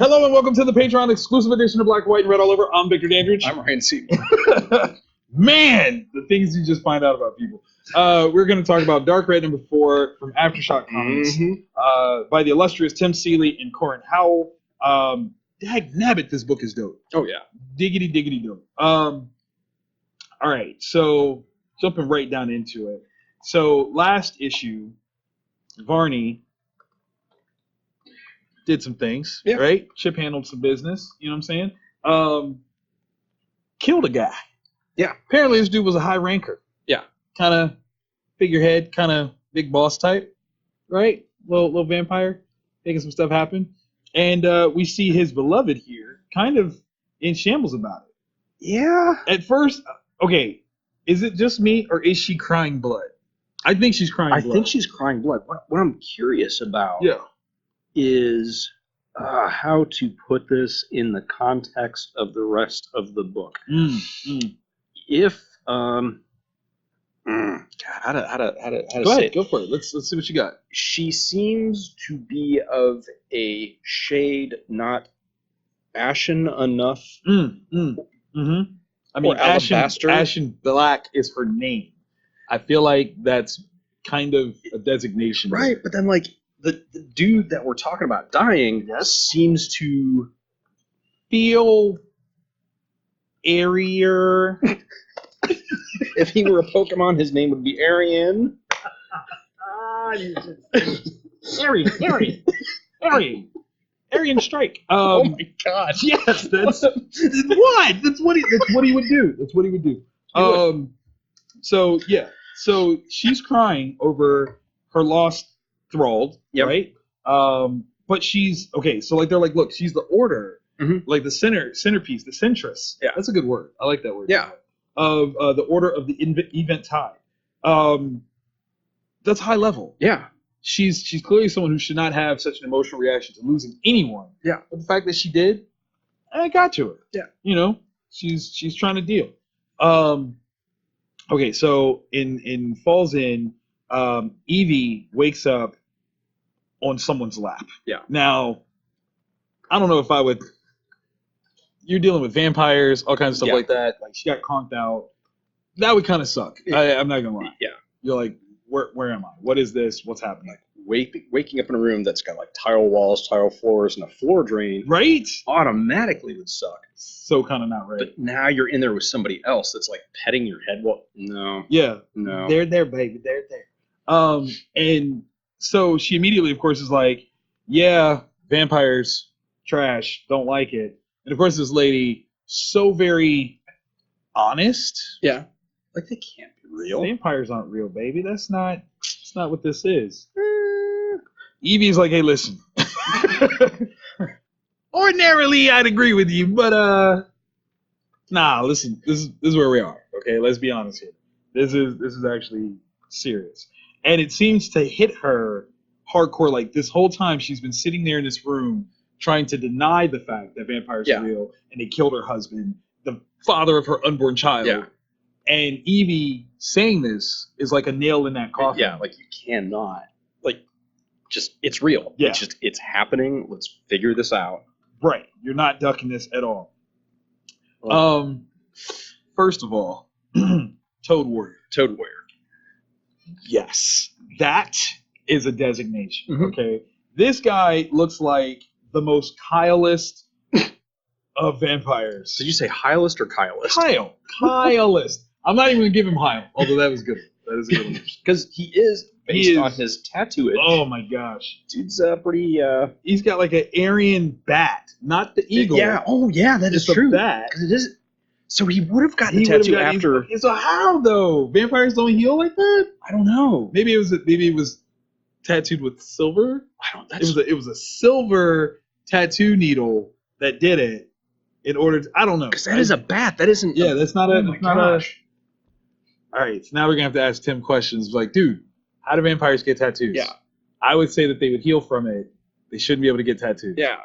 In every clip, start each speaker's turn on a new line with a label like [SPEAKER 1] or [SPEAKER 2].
[SPEAKER 1] Hello and welcome to the Patreon exclusive edition of Black, White, and Red All Over. I'm Victor Dandridge.
[SPEAKER 2] I'm Ryan C.
[SPEAKER 1] Man, the things you just find out about people. We're going to talk about Dark Red #4 from Aftershock Comics by the illustrious Tim Seeley and Corin Howell. Dag nabbit, this book is dope.
[SPEAKER 2] Oh, yeah.
[SPEAKER 1] Diggity, diggity dope. All right, so jumping right down into it. So last issue, Varney did some things, right? Chip handled some business, you know what I'm saying? Killed a guy.
[SPEAKER 2] Yeah.
[SPEAKER 1] Apparently this dude was a high ranker.
[SPEAKER 2] Yeah.
[SPEAKER 1] Kind of figurehead, kind of big boss type, right? Little vampire, making some stuff happen. And we see his beloved here kind of in shambles about it.
[SPEAKER 2] Yeah.
[SPEAKER 1] At first, okay, is it just me or is she crying blood? I think she's crying blood.
[SPEAKER 2] I think she's crying blood. What I'm curious about is how to put this in the context of the rest of the book. If how to
[SPEAKER 1] go
[SPEAKER 2] say
[SPEAKER 1] ahead,
[SPEAKER 2] it.
[SPEAKER 1] go for it. Let's see what you got.
[SPEAKER 2] She seems to be of a shade not ashen enough.
[SPEAKER 1] I mean,
[SPEAKER 2] alabaster.
[SPEAKER 1] Ashen Black is her name. I feel like that's kind of a designation,
[SPEAKER 2] right? But then, like the dude that we're talking about dying seems to
[SPEAKER 1] feel airier.
[SPEAKER 2] If he were a Pokemon, his name would be Arian.
[SPEAKER 1] Arian Strike.
[SPEAKER 2] Oh my god!
[SPEAKER 1] Yes, that's what. That's what he would do. That's what he would do. So yeah. So she's crying over her lost thralled, right? But she's okay. So like they're like, look, she's the order, like the centerpiece, the centress.
[SPEAKER 2] Yeah,
[SPEAKER 1] that's a good word. I like that word.
[SPEAKER 2] Yeah.
[SPEAKER 1] Of the order of the event tide. That's high level.
[SPEAKER 2] Yeah.
[SPEAKER 1] She's clearly someone who should not have such an emotional reaction to losing anyone.
[SPEAKER 2] Yeah.
[SPEAKER 1] But the fact that she did, I got to her.
[SPEAKER 2] Yeah.
[SPEAKER 1] You know, she's trying to deal. Okay, so in Falls In, Evie wakes up on someone's lap.
[SPEAKER 2] Yeah.
[SPEAKER 1] Now, I don't know if I would. You're dealing with vampires, all kinds of stuff like that. Like she got conked out. That would kind of suck. I'm not gonna lie.
[SPEAKER 2] Yeah.
[SPEAKER 1] You're like, where am I? What is this? What's happening?
[SPEAKER 2] Like waking up in a room that's got like tile walls, tile floors, and a floor drain.
[SPEAKER 1] Right.
[SPEAKER 2] Automatically would suck.
[SPEAKER 1] So kind of not right.
[SPEAKER 2] But now you're in there with somebody else that's like petting your head. Well, no.
[SPEAKER 1] Yeah.
[SPEAKER 2] No.
[SPEAKER 1] They're there, baby. They're there. And so she immediately, of course, is like, yeah, vampires, trash, don't like it. And of course, this lady, so very honest.
[SPEAKER 2] Yeah. Like they can't be real.
[SPEAKER 1] Vampires aren't real, baby. That's not what this is. Evie's like, hey, listen. Ordinarily, I'd agree with you, but nah. Listen, this is where we are. Okay, let's be honest here. This is actually serious, and it seems to hit her hardcore. Like this whole time, she's been sitting there in this room trying to deny the fact that vampires are real, and they killed her husband, the father of her unborn child.
[SPEAKER 2] Yeah.
[SPEAKER 1] And Evie saying this is like a nail in that coffin.
[SPEAKER 2] Yeah, like you cannot. Like, just, it's real.
[SPEAKER 1] Yeah.
[SPEAKER 2] It's happening. Let's figure this out.
[SPEAKER 1] Right. You're not ducking this at all. First of all, Toad Warrior.
[SPEAKER 2] Toad Warrior.
[SPEAKER 1] Yes. That is a designation. Okay. This guy looks like the most Kylist of vampires.
[SPEAKER 2] Did you say Hyalist or Kylist?
[SPEAKER 1] Kylist. I'm not even going to give him Hyle, although that was good. That is a good one.
[SPEAKER 2] Because he is based on his tattooage.
[SPEAKER 1] Oh my gosh.
[SPEAKER 2] Dude's pretty...
[SPEAKER 1] He's got like an Aryan bat, not the eagle.
[SPEAKER 2] Yeah, oh yeah, that is true.
[SPEAKER 1] Bat.
[SPEAKER 2] Because it is... So he would have gotten the tattoo after...
[SPEAKER 1] So how, though? Vampires don't heal like that?
[SPEAKER 2] I don't know.
[SPEAKER 1] Maybe it was tattooed with silver?
[SPEAKER 2] I don't...
[SPEAKER 1] It was a silver tattoo needle that did it in order to... I don't know.
[SPEAKER 2] Because that is a bat. That isn't...
[SPEAKER 1] Yeah, that's not a...
[SPEAKER 2] Oh my gosh.
[SPEAKER 1] All right, so now we're going to have to ask Tim questions like, dude, how do vampires get tattoos?
[SPEAKER 2] Yeah.
[SPEAKER 1] I would say that they would heal from it. They shouldn't be able to get tattoos.
[SPEAKER 2] Yeah.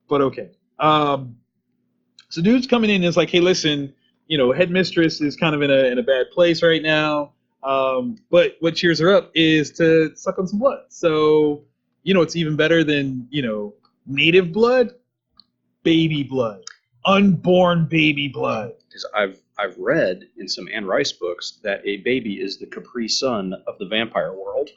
[SPEAKER 1] But okay. So dude's coming in and is like, hey, listen, you know, headmistress is kind of in a bad place right now. But what cheers her up is to suck on some blood. So, you know, it's even better than, you know, native blood. baby blood, unborn baby blood.
[SPEAKER 2] Because I've read in some Anne Rice books that a baby is the Capri Sun of the vampire world.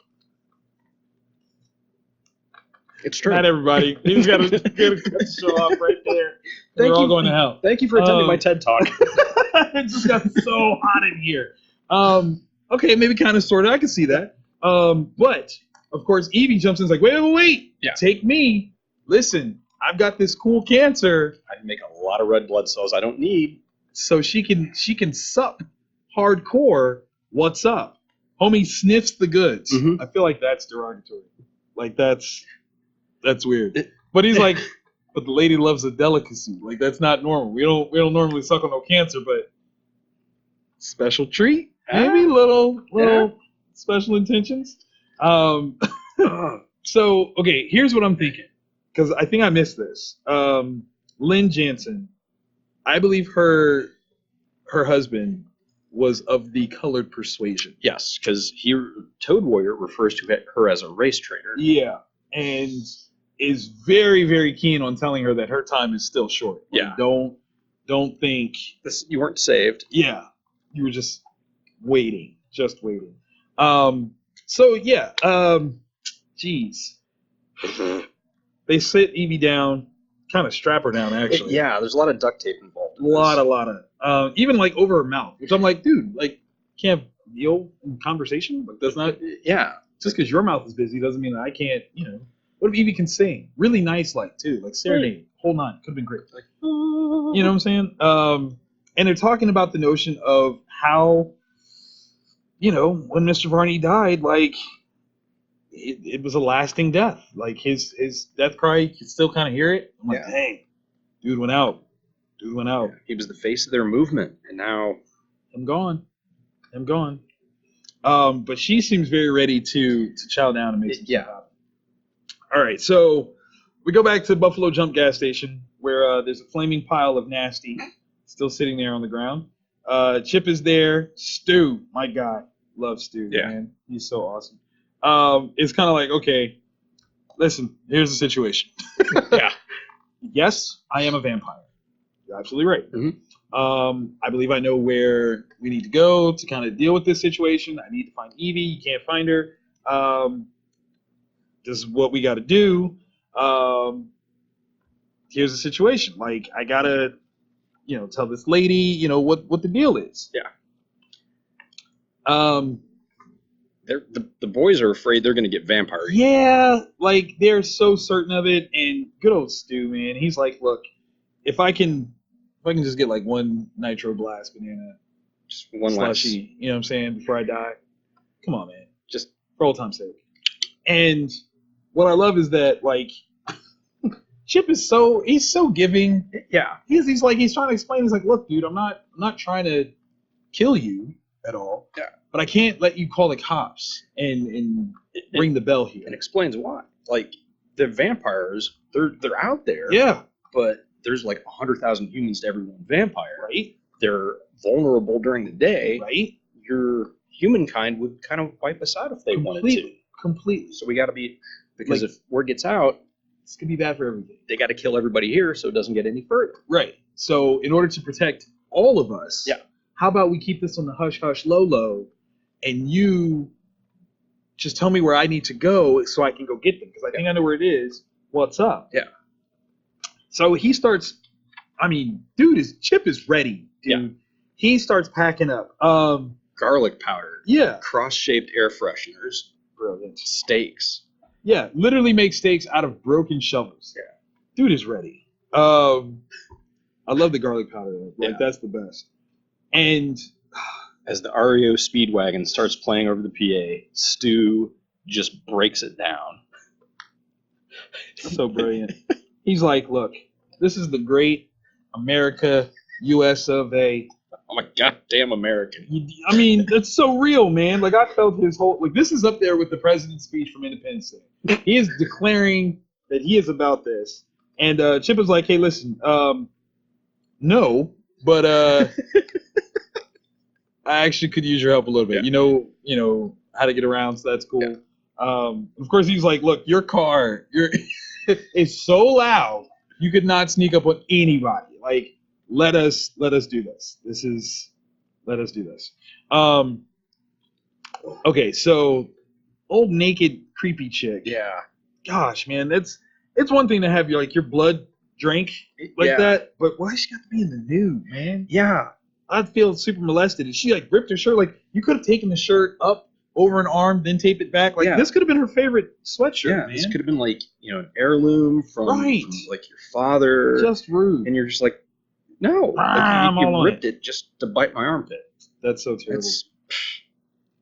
[SPEAKER 2] It's true.
[SPEAKER 1] Not everybody. He's got to cut the show off right there. We're all going to hell.
[SPEAKER 2] Thank you for attending my TED Talk.
[SPEAKER 1] It just got so hot in here. Okay, maybe kind of sort of. I can see that. But of course, Evie jumps in and is like, wait.
[SPEAKER 2] Yeah.
[SPEAKER 1] Take me. Listen, I've got this cool cancer.
[SPEAKER 2] I can make a lot of red blood cells I don't need.
[SPEAKER 1] So she can sup hardcore. What's up? Homie sniffs the goods.
[SPEAKER 2] Mm-hmm.
[SPEAKER 1] I feel like that's derogatory. Like that's weird. But he's like, but the lady loves a delicacy. Like that's not normal. We don't normally suck on no cancer, but special treat, maybe little special intentions. So okay, here's what I'm thinking, because I think I missed this. Lynn Jansen, I believe her husband was of the colored persuasion.
[SPEAKER 2] Yes, because Toad Warrior refers to her as a race traitor.
[SPEAKER 1] Yeah, and is very, very keen on telling her that her time is still short. Like,
[SPEAKER 2] yeah.
[SPEAKER 1] Don't think
[SPEAKER 2] you weren't saved.
[SPEAKER 1] Yeah, you were just waiting. So yeah, geez. They sit Evie down, kind of strap her down actually.
[SPEAKER 2] There's a lot of duct tape involved.
[SPEAKER 1] A lot of even like over her mouth, which I'm like, dude, like can't deal in conversation. Like that's not.
[SPEAKER 2] Yeah.
[SPEAKER 1] Just because your mouth is busy doesn't mean that I can't. What if Evie can sing? Really nice, like too, like serenade, whole nine, could have been great. Like, you know what I'm saying? And they're talking about the notion of how, when Mr. Varney died, like it was a lasting death. Like his death cry, you can still kind of hear it. I'm like, dang, dude went out. Yeah,
[SPEAKER 2] he was the face of their movement, and now
[SPEAKER 1] I'm gone. But she seems very ready to chow down and make some stuff happen. All right, so we go back to Buffalo Jump gas station where there's a flaming pile of nasty still sitting there on the ground. Chip is there. Stu, my God, love Stu, man. He's so awesome. It's kind of like, okay, listen, here's the situation. Yes, I am a vampire. You're absolutely right.
[SPEAKER 2] Mm-hmm.
[SPEAKER 1] I believe I know where we need to go to kind of deal with this situation. I need to find Evie. You can't find her. This is what we got to do. Here's the situation. Like, I got to, tell this lady, what the deal is.
[SPEAKER 2] Yeah. The boys are afraid they're going to get vampire.
[SPEAKER 1] Yeah, like, they're so certain of it. And good old Stu, man, he's like, look, if I can just get, like, one Nitro Blast banana.
[SPEAKER 2] Just one
[SPEAKER 1] slushy, you know what I'm saying, before I die. Come on, man. Just for old time's sake. And what I love is that, like, Chip is he's so giving.
[SPEAKER 2] Yeah.
[SPEAKER 1] He's trying to explain. He's like, look, dude, I'm not trying to kill you at all.
[SPEAKER 2] Yeah.
[SPEAKER 1] But I can't let you call the cops and ring the bell here.
[SPEAKER 2] And explains why. Like, the vampires, they're out there.
[SPEAKER 1] Yeah.
[SPEAKER 2] But there's like 100,000 humans to every one vampire.
[SPEAKER 1] Right.
[SPEAKER 2] They're vulnerable during the day.
[SPEAKER 1] Right.
[SPEAKER 2] Your humankind would kind of wipe us out if they wanted to.
[SPEAKER 1] Completely.
[SPEAKER 2] So we got to be, because if word gets out,
[SPEAKER 1] it's going to be bad for everybody.
[SPEAKER 2] They got to kill everybody here so it doesn't get any further.
[SPEAKER 1] Right. So in order to protect all of us, how about we keep this on the hush-hush low, and you just tell me where I need to go so I can go get them, because I think I know where it is. What's up?
[SPEAKER 2] Yeah.
[SPEAKER 1] So he starts, Chip is ready, dude.
[SPEAKER 2] Yeah.
[SPEAKER 1] He starts packing up.
[SPEAKER 2] Garlic powder.
[SPEAKER 1] Yeah.
[SPEAKER 2] Cross-shaped air fresheners.
[SPEAKER 1] Brilliant.
[SPEAKER 2] Steaks.
[SPEAKER 1] Yeah, literally make steaks out of broken shovels.
[SPEAKER 2] Yeah.
[SPEAKER 1] Dude is ready. I love the garlic powder. Like, that's the best. And
[SPEAKER 2] as the REO Speedwagon starts playing over the PA, Stu just breaks it down.
[SPEAKER 1] So brilliant. He's like, look, this is the great America, US of A.
[SPEAKER 2] I'm a goddamn American.
[SPEAKER 1] That's so real, man. Like, I felt his whole, like, this is up there with the president's speech from Independence Day. He is declaring that he is about this. And Chip is like, hey, listen, no, but I actually could use your help a little bit.
[SPEAKER 2] Yeah.
[SPEAKER 1] You know how to get around, so that's cool. Yeah. Of course, he's like, look, your car is so loud You could not sneak up on anybody. Like, let us do this. Let us do this. Okay, so old naked creepy chick.
[SPEAKER 2] Yeah.
[SPEAKER 1] Gosh, man, it's one thing to have your blood drank like that, but why she got to be in the nude, man?
[SPEAKER 2] Yeah.
[SPEAKER 1] I'd feel super molested. And she ripped her shirt. Like, you could have taken the shirt up over an arm, then taped it back. Like, this could have been her favorite sweatshirt, man.
[SPEAKER 2] This could have been an heirloom from like your father.
[SPEAKER 1] Just rude.
[SPEAKER 2] And you're just like, no, you ripped it just to bite my armpit.
[SPEAKER 1] That's so terrible.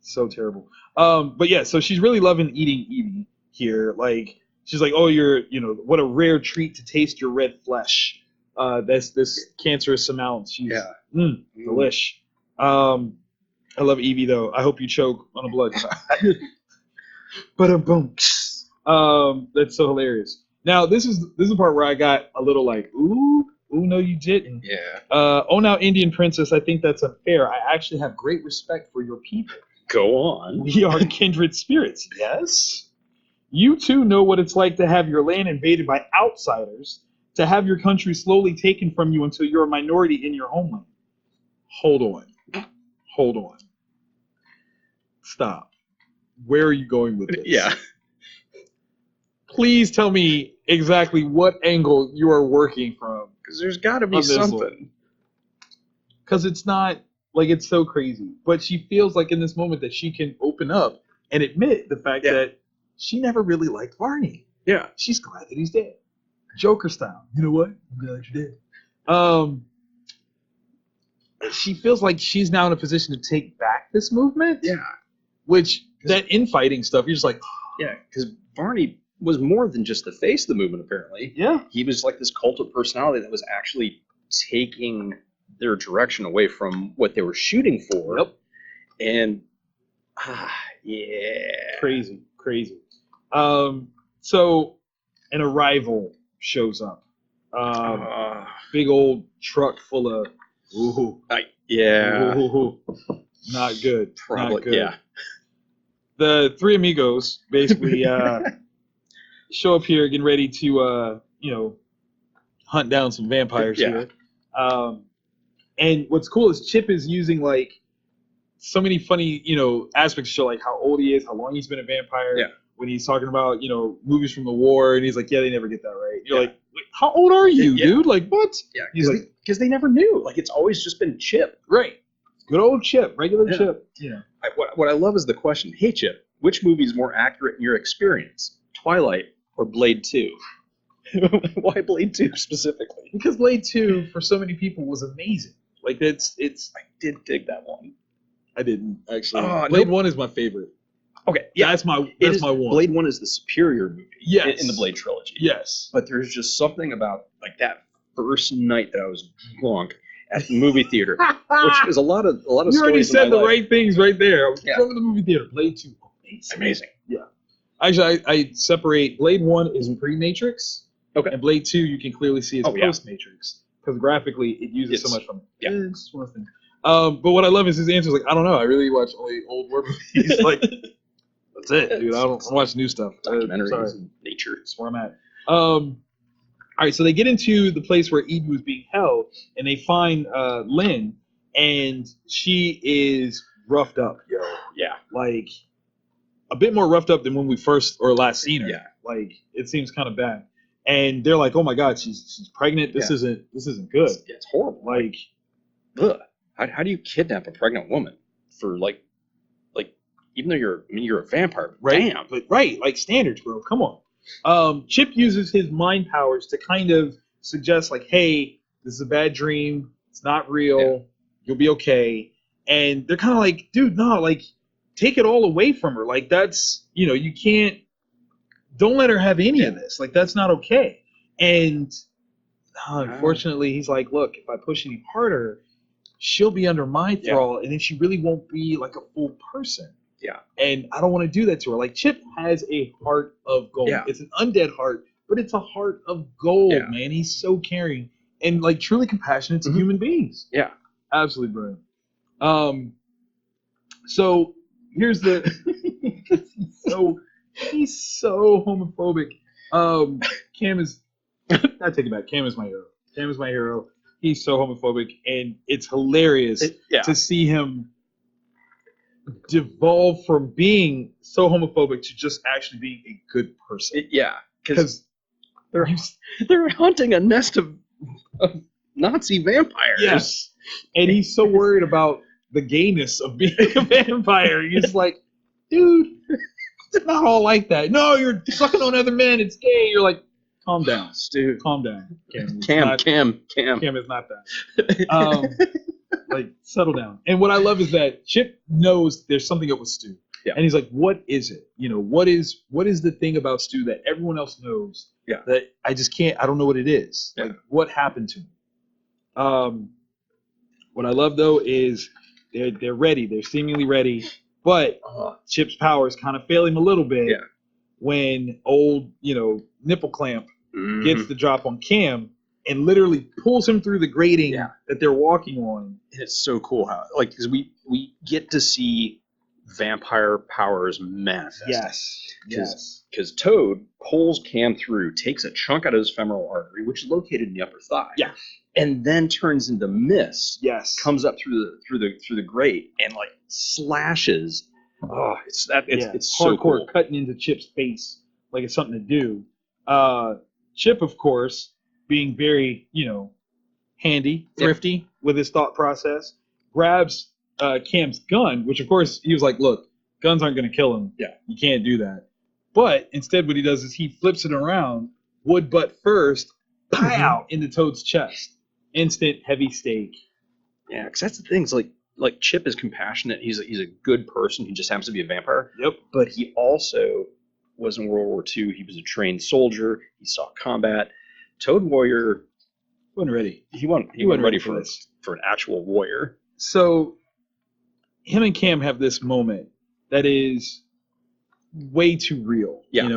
[SPEAKER 1] So terrible. But yeah, so she's really loving eating Evie here. Like, she's like, oh, what a rare treat to taste your red flesh. This cancerous amount. She's delish. I love Evie though. I hope you choke on a blood clot. But boom. That's so hilarious. Now this is the part where I got a little like, ooh, no, you didn't.
[SPEAKER 2] Yeah.
[SPEAKER 1] Oh, now Indian princess, I think that's unfair. I actually have great respect for your people.
[SPEAKER 2] Go on.
[SPEAKER 1] We are kindred spirits. Yes. You too know what it's like to have your land invaded by outsiders, to have your country slowly taken from you until you're a minority in your homeland. Hold on. Stop. Where are you going with this?
[SPEAKER 2] Yeah.
[SPEAKER 1] Please tell me exactly what angle you are working from.
[SPEAKER 2] Because there's got to be something.
[SPEAKER 1] Because it's not, like, it's so crazy. But she feels like in this moment that she can open up and admit the fact that she never really liked Barney.
[SPEAKER 2] Yeah.
[SPEAKER 1] She's glad that he's dead. Joker style. You know what? I'm glad you're dead. She feels like she's now in a position to take back this movement.
[SPEAKER 2] Yeah.
[SPEAKER 1] Which, that infighting stuff, you're just like,
[SPEAKER 2] yeah, because Barney was more than just the face of the movement, apparently.
[SPEAKER 1] Yeah.
[SPEAKER 2] He was like this cult of personality that was actually taking their direction away from what they were shooting for.
[SPEAKER 1] Yep.
[SPEAKER 2] And,
[SPEAKER 1] Crazy. So, an arrival shows up. Big old truck full of, not good.
[SPEAKER 2] Probably,
[SPEAKER 1] not good.
[SPEAKER 2] yeah.
[SPEAKER 1] The three amigos basically show up here getting ready to, hunt down some vampires here. And what's cool is Chip is using, like, so many funny, aspects to show, like, how old he is, how long he's been a vampire.
[SPEAKER 2] Yeah.
[SPEAKER 1] When he's talking about, movies from the war, and he's like, yeah, they never get that right. You're like, how old are you, dude? Like, what?
[SPEAKER 2] Yeah, because they never knew. Like, it's always just been Chip.
[SPEAKER 1] Right. Good old Chip, regular Chip.
[SPEAKER 2] Yeah. What I love is the question, hey, Chip, which movie is more accurate in your experience, Twilight or Blade 2? Why Blade 2 specifically?
[SPEAKER 1] Because Blade 2, for so many people, was amazing. Like, it's.
[SPEAKER 2] I did dig that one.
[SPEAKER 1] I didn't, actually. Blade 1 is my favorite.
[SPEAKER 2] Okay, yeah.
[SPEAKER 1] That's my one.
[SPEAKER 2] Blade 1 is the superior movie in the Blade trilogy.
[SPEAKER 1] Yes.
[SPEAKER 2] But there's just something about, like, that first night that I was drunk at the movie theater, which is a lot of stories.
[SPEAKER 1] You already said the right things right there. I was
[SPEAKER 2] drunk
[SPEAKER 1] at the movie theater. Blade 2.
[SPEAKER 2] Amazing.
[SPEAKER 1] Yeah. Actually, I separate. Blade 1 is pre-Matrix.
[SPEAKER 2] Okay.
[SPEAKER 1] And Blade 2, you can clearly see is post-Matrix. Because graphically, it uses so much from it.
[SPEAKER 2] Yeah.
[SPEAKER 1] It's one thing. But what I love is his answer is like, I don't know. I really watch only old war movies. Like, that's it, dude. I don't watch new stuff.
[SPEAKER 2] Documentaries and nature.
[SPEAKER 1] That's where I'm at. All right, so they get into the place where Evie was being held, and they find Lynn, and she is roughed up, yo.
[SPEAKER 2] Yeah.
[SPEAKER 1] Like, a bit more roughed up than when we first or last seen her.
[SPEAKER 2] Yeah.
[SPEAKER 1] Like, it seems kind of bad. And they're like, oh my God, she's pregnant. This isn't good.
[SPEAKER 2] It's horrible.
[SPEAKER 1] Like,
[SPEAKER 2] ugh. How do you kidnap a pregnant woman for like even though you're a vampire,
[SPEAKER 1] right?
[SPEAKER 2] Damn.
[SPEAKER 1] But right, like standards, bro. Come on. Chip uses his mind powers to kind of suggest, like, hey, this is a bad dream. It's not real.
[SPEAKER 2] Yeah.
[SPEAKER 1] You'll be okay. And they're kind of like, dude, no, like, take it all away from her. Like, that's, you can't. Don't let her have any of this. Like, that's not okay. And unfortunately, he's like, look, if I push any harder, she'll be under my thrall, and then she really won't be like a full person.
[SPEAKER 2] Yeah.
[SPEAKER 1] And I don't want to do that to her. Like, Chip has a heart of gold.
[SPEAKER 2] Yeah.
[SPEAKER 1] It's an undead heart, but it's a heart of gold, man. He's so caring and, like, truly compassionate to human beings.
[SPEAKER 2] Yeah.
[SPEAKER 1] Absolutely brilliant. So here's the he's so homophobic. Cam is I take it back. Cam is my hero. Cam is my hero. He's so homophobic, and it's hilarious to see him devolve from being so homophobic to just actually being a good person.
[SPEAKER 2] Because they're hunting a nest of Nazi vampires.
[SPEAKER 1] Yes, and he's so worried about the gayness of being a vampire. He's like, dude, it's not all like that. No, you're sucking on other men. It's gay. You're like, calm down, Stu. Calm down.
[SPEAKER 2] Cam
[SPEAKER 1] is not that. Like, settle down. And what I love is that Chip knows there's something up with Stu.
[SPEAKER 2] Yeah.
[SPEAKER 1] And he's like, what is it? You know, what is the thing about Stu that everyone else knows that I just can't, I don't know what it is.
[SPEAKER 2] Yeah.
[SPEAKER 1] Like, what happened to him? What I love, though, is they're ready. They're seemingly ready. But Chip's power is kind of failing a little bit when old, Nipple Clamp gets the drop on Cam and literally pulls him through the grating that they're walking on.
[SPEAKER 2] It's so cool how, because we get to see vampire powers manifest.
[SPEAKER 1] Yes.
[SPEAKER 2] Because Toad pulls Cam through, takes a chunk out of his femoral artery, which is located in the upper thigh.
[SPEAKER 1] Yeah.
[SPEAKER 2] And then turns into mist.
[SPEAKER 1] Yes.
[SPEAKER 2] Comes up through the grate and slashes. Oh, it's so
[SPEAKER 1] hardcore
[SPEAKER 2] cool.
[SPEAKER 1] Cutting into Chip's face like it's something to do. Chip, of course, being very, handy, thrifty with his thought process, grabs Cam's gun, which of course he was like, look, guns aren't going to kill him.
[SPEAKER 2] Yeah.
[SPEAKER 1] You can't do that. But instead what he does is he flips it around, wood butt first, pow, into Toad's chest. Instant heavy stake.
[SPEAKER 2] Yeah, because that's the thing. It's like Chip is compassionate. He's a good person. He just happens to be a vampire.
[SPEAKER 1] Yep.
[SPEAKER 2] But he also was in World War II. He was a trained soldier. He saw combat. Toad Warrior
[SPEAKER 1] wasn't ready.
[SPEAKER 2] He wasn't ready for an actual warrior.
[SPEAKER 1] So him and Cam have this moment that is way too real.
[SPEAKER 2] Yeah.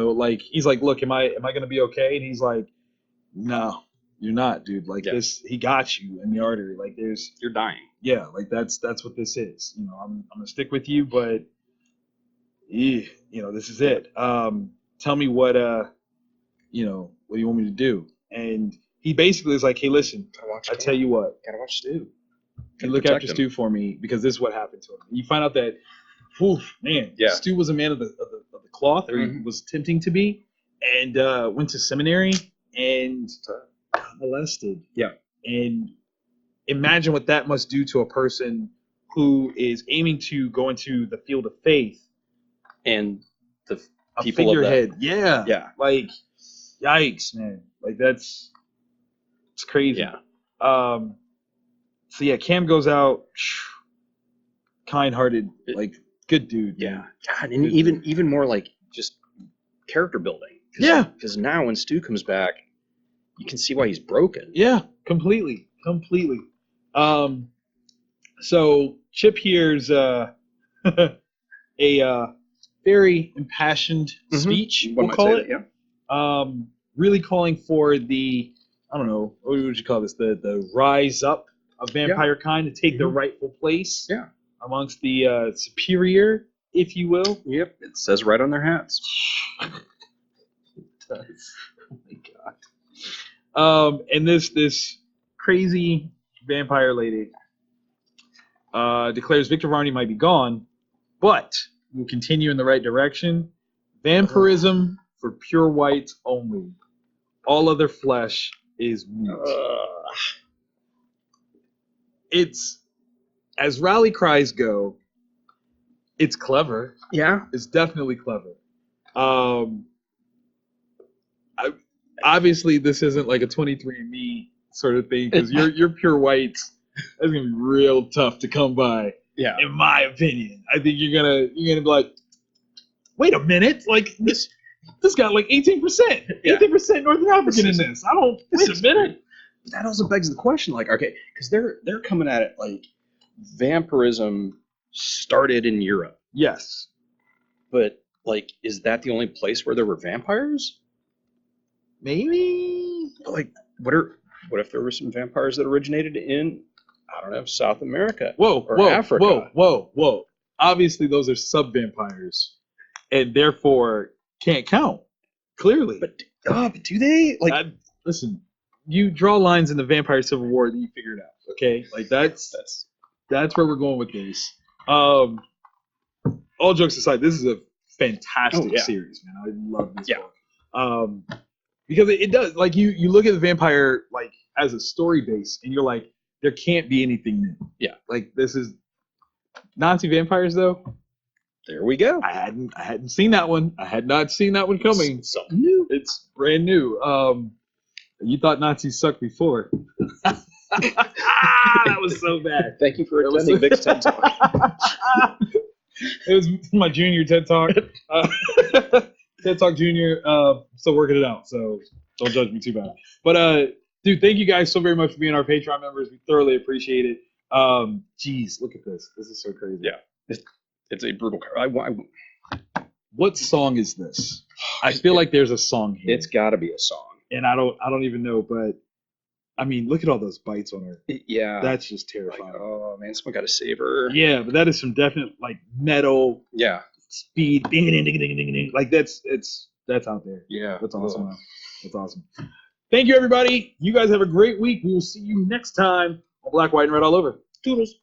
[SPEAKER 1] He's like, look, am I gonna be okay? And he's like, no, you're not, dude. This, he got you in the artery.
[SPEAKER 2] You're dying.
[SPEAKER 1] Yeah, that's what this is. I'm gonna stick with you, but this is it. Tell me what what do you want me to do? And he basically is like, hey, listen, I tell you what,
[SPEAKER 2] gotta watch Stu.
[SPEAKER 1] You look after Stu for me because this is what happened to him. And you find out that, Stu was a man of the cloth, or he was attempting to be, and went to seminary and got molested.
[SPEAKER 2] Yeah.
[SPEAKER 1] And imagine what that must do to a person who is aiming to go into the field of faith.
[SPEAKER 2] And the
[SPEAKER 1] a
[SPEAKER 2] people
[SPEAKER 1] figurehead.
[SPEAKER 2] Of that.
[SPEAKER 1] Yeah.
[SPEAKER 2] Yeah.
[SPEAKER 1] Yikes, man. It's crazy.
[SPEAKER 2] Yeah.
[SPEAKER 1] So Cam goes out, kind-hearted, good dude.
[SPEAKER 2] Yeah. God, and even more just character building. Because now when Stu comes back, you can see why he's broken.
[SPEAKER 1] Yeah, completely. So Chip hears a very impassioned speech, we'll call it.
[SPEAKER 2] Yeah.
[SPEAKER 1] Really calling for the, I don't know, what would you call this? The rise up of vampire kind to take their rightful place amongst the superior, if you will.
[SPEAKER 2] Yep, it says right on their hats.
[SPEAKER 1] It does. Oh my god. And this crazy vampire lady declares Victor Varney might be gone, but will continue in the right direction. Vampirism for pure whites only. All other flesh is meat. It's, as rally cries go, it's clever.
[SPEAKER 2] Yeah.
[SPEAKER 1] It's definitely clever. Obviously, this isn't like a 23andMe sort of thing, because you're pure whites. That's gonna be real tough to come by.
[SPEAKER 2] Yeah.
[SPEAKER 1] In my opinion, I think you're gonna be like, wait a minute, this got 18%, 18% Northern African in this. Wait a minute.
[SPEAKER 2] That also begs the question, okay, because they're coming at it vampirism started in Europe.
[SPEAKER 1] Yes.
[SPEAKER 2] But is that the only place where there were vampires?
[SPEAKER 1] Maybe.
[SPEAKER 2] What if there were some vampires that originated in, I don't know, South America?
[SPEAKER 1] Whoa,
[SPEAKER 2] Africa?
[SPEAKER 1] Whoa. Obviously, those are sub-vampires, and therefore can't count. Clearly.
[SPEAKER 2] But do they?
[SPEAKER 1] listen, you draw lines in the Vampire Civil War, then you figure it out. Okay, like that's where we're going with this. All jokes aside, this is a fantastic series, man. I love this book. Because it does, like, you look at the vampire like as a story base, and you're like, there can't be anything new.
[SPEAKER 2] Yeah,
[SPEAKER 1] like this is Nazi vampires though.
[SPEAKER 2] There we go.
[SPEAKER 1] I hadn't seen that one. I had not seen that one coming.
[SPEAKER 2] It's something new.
[SPEAKER 1] It's brand new. You thought Nazis sucked before. That was so bad.
[SPEAKER 2] Thank you for attending Vic's TED Talk.
[SPEAKER 1] It was my junior TED Talk. TED Talk Junior. Still working it out, so don't judge me too bad. But dude, thank you guys so very much for being our Patreon members. We thoroughly appreciate it. Geez, look at this. This is so crazy.
[SPEAKER 2] Yeah, it's a brutal.
[SPEAKER 1] What song is this? I feel like there's a song here.
[SPEAKER 2] It's got to be a song.
[SPEAKER 1] And I don't even know, but I mean, look at all those bites on her.
[SPEAKER 2] Yeah,
[SPEAKER 1] that's just terrifying.
[SPEAKER 2] Like, oh man, someone got to save her.
[SPEAKER 1] Yeah, but that is some definite like metal.
[SPEAKER 2] Yeah,
[SPEAKER 1] speed. Ding, ding, ding, ding, ding, ding. Like that's out there.
[SPEAKER 2] Yeah,
[SPEAKER 1] that's awesome. Man. That's awesome. Thank you, everybody. You guys have a great week. We will see you next time on Black, White, and Red All Over. Toodles.